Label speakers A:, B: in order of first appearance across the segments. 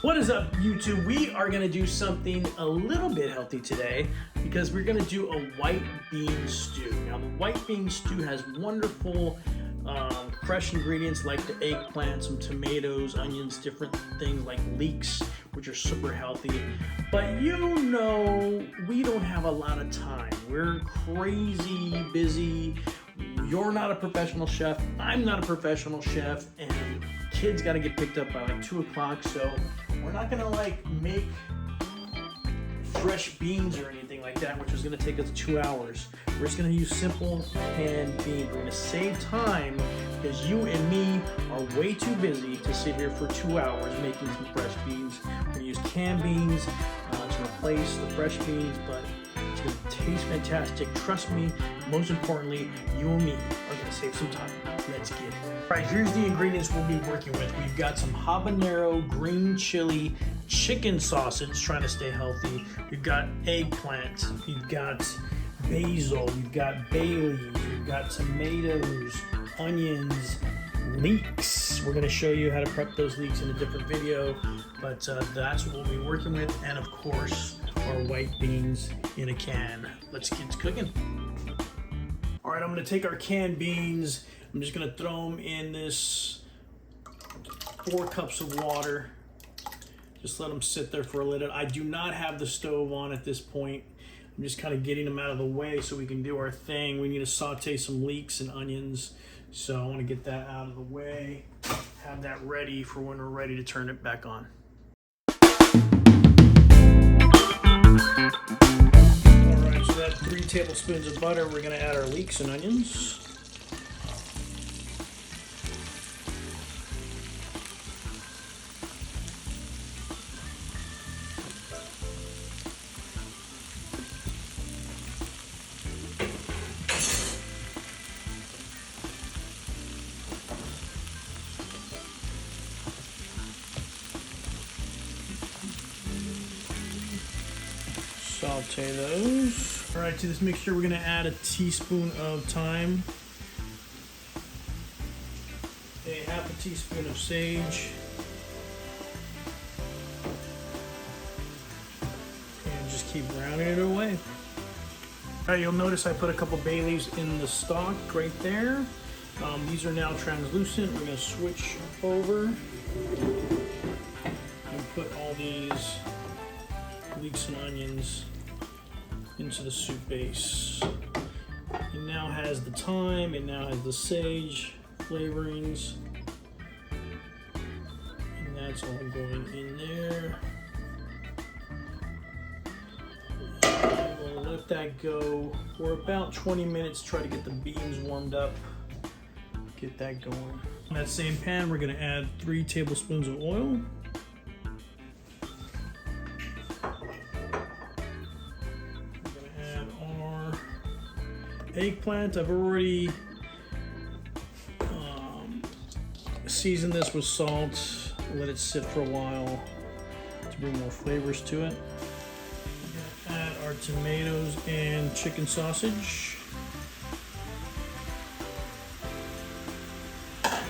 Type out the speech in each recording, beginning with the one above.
A: What is up, YouTube? We are gonna do something a little bit healthy today because we're gonna do a white bean stew. Now, the white bean stew has wonderful fresh ingredients like the eggplant, some tomatoes, onions, different things like leeks, which are super healthy. But you know, we don't have a lot of time. We're crazy busy. You're not a professional chef. I'm not a professional chef, and kids got to get picked up by like 2 o'clock. So we're not gonna like make fresh beans or anything like that, which is gonna take us 2 hours. We're just gonna use simple canned beans. We're gonna save time because you and me are way too busy to sit here for 2 hours making some fresh beans. We're gonna use canned beans to replace the fresh beans, but it's gonna taste fantastic. Trust me, most importantly, you and me are gonna save some time. Let's get it. All right, here's the ingredients we'll be working with. We've got some habanero green chili chicken sausage, trying to stay healthy. We've got eggplant, we've got basil, we've got bay leaves, we've got tomatoes, onions, leeks. We're gonna show you how to prep those leeks in a different video, but that's what we'll be working with. And of course, our white beans in a can. Let's get to cooking. All right, I'm gonna take our canned beans. I'm just gonna throw them in this 4 cups of water. Just let them sit there for a little. I do not have the stove on at this point. I'm just kind of getting them out of the way so we can do our thing. We need to saute some leeks and onions. So I want to get that out of the way. Have that ready for when we're ready to turn it back on. All right, so that's 3 tablespoons of butter. We're gonna add our leeks and onions. Saute those. All right, to this mixture, we're gonna add a teaspoon of thyme, a half a teaspoon of sage, and just keep rounding it away. All right, you'll notice I put a couple bay leaves in the stock right there. These are now translucent. We're gonna switch over and put all these leeks and onions into the soup base. It now has the thyme, it now has the sage flavorings, and that's all going in there. And we'll let that go for about 20 minutes, try to get the beans warmed up, get that going. In that same pan, we're gonna add 3 tablespoons of oil. Eggplant, I've already seasoned this with salt, let it sit for a while to bring more flavors to it. We're gonna add our tomatoes and chicken sausage. Get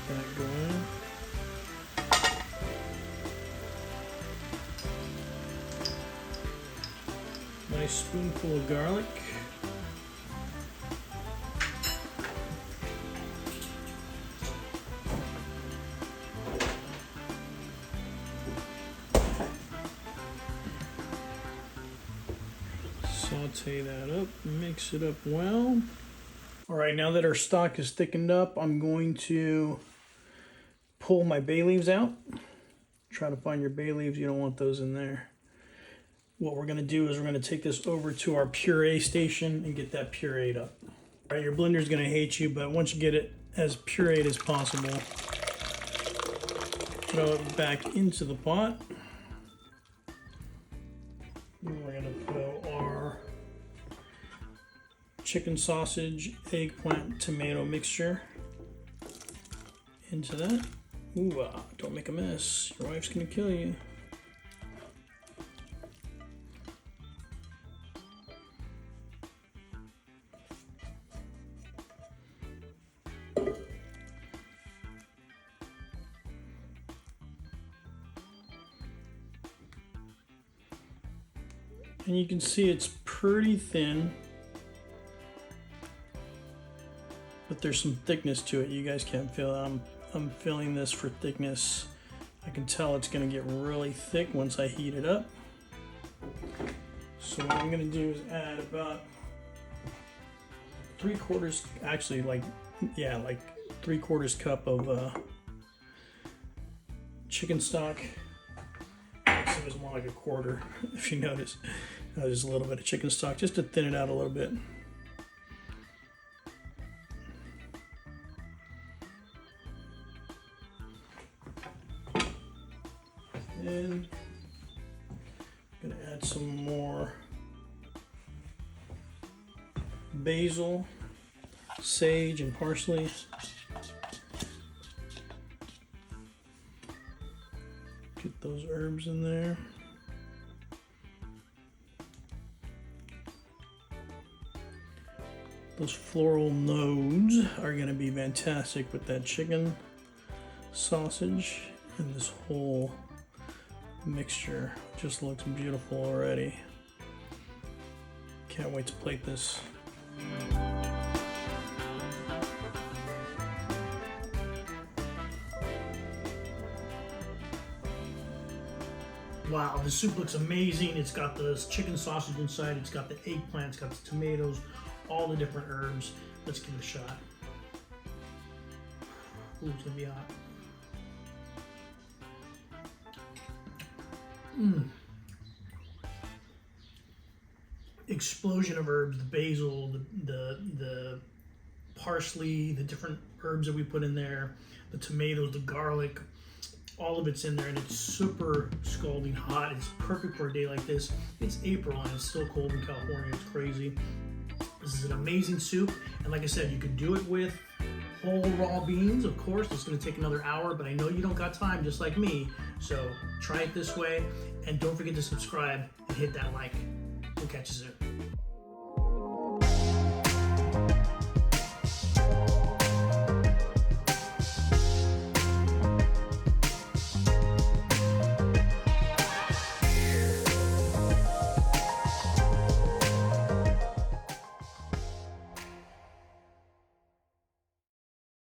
A: that going. Nice spoonful of garlic. Saute that up, mix it up well. All right, now that our stock is thickened up, I'm going to pull my bay leaves out. Try to find your bay leaves, you don't want those in there. What we're gonna do is we're gonna take this over to our puree station and get that pureed up. All right, your blender's gonna hate you, but once you get it as pureed as possible, throw it back into the pot. And we're gonna throw our chicken sausage, eggplant, tomato mixture into that. Ooh, don't make a mess. Your wife's gonna kill you. And you can see it's pretty thin, but there's some thickness to it. You guys can't feel it. I'm feeling this for thickness. I can tell it's gonna get really thick once I heat it up. So what I'm gonna do is add about 3/4, actually like 3/4 cup of chicken stock. It was more like a quarter, if you notice. Just a little bit of chicken stock, just to thin it out a little bit. And I'm gonna add some more basil, sage, and parsley. Get those herbs in there. Those floral nodes are going to be fantastic with that chicken, sausage, and this whole mixture. Just looks beautiful already. Can't wait to plate this. Wow, the soup looks amazing. It's got the chicken sausage inside, it's got the eggplant, it's got the tomatoes, all the different herbs. Let's give it a shot. Ooh, it's gonna be hot. Explosion of herbs, the basil, the parsley, the different herbs that we put in there, the tomatoes, the garlic, all of it's in there, and it's super scalding hot. It's perfect for a day like this. It's April and it's still cold in California. It's crazy. This is an amazing soup, and like I said, you could do it with whole raw beans. Of course, it's going to take another hour, but I know you don't got time just like me, so try it this way, and don't forget to subscribe and hit that like. We'll catch you soon.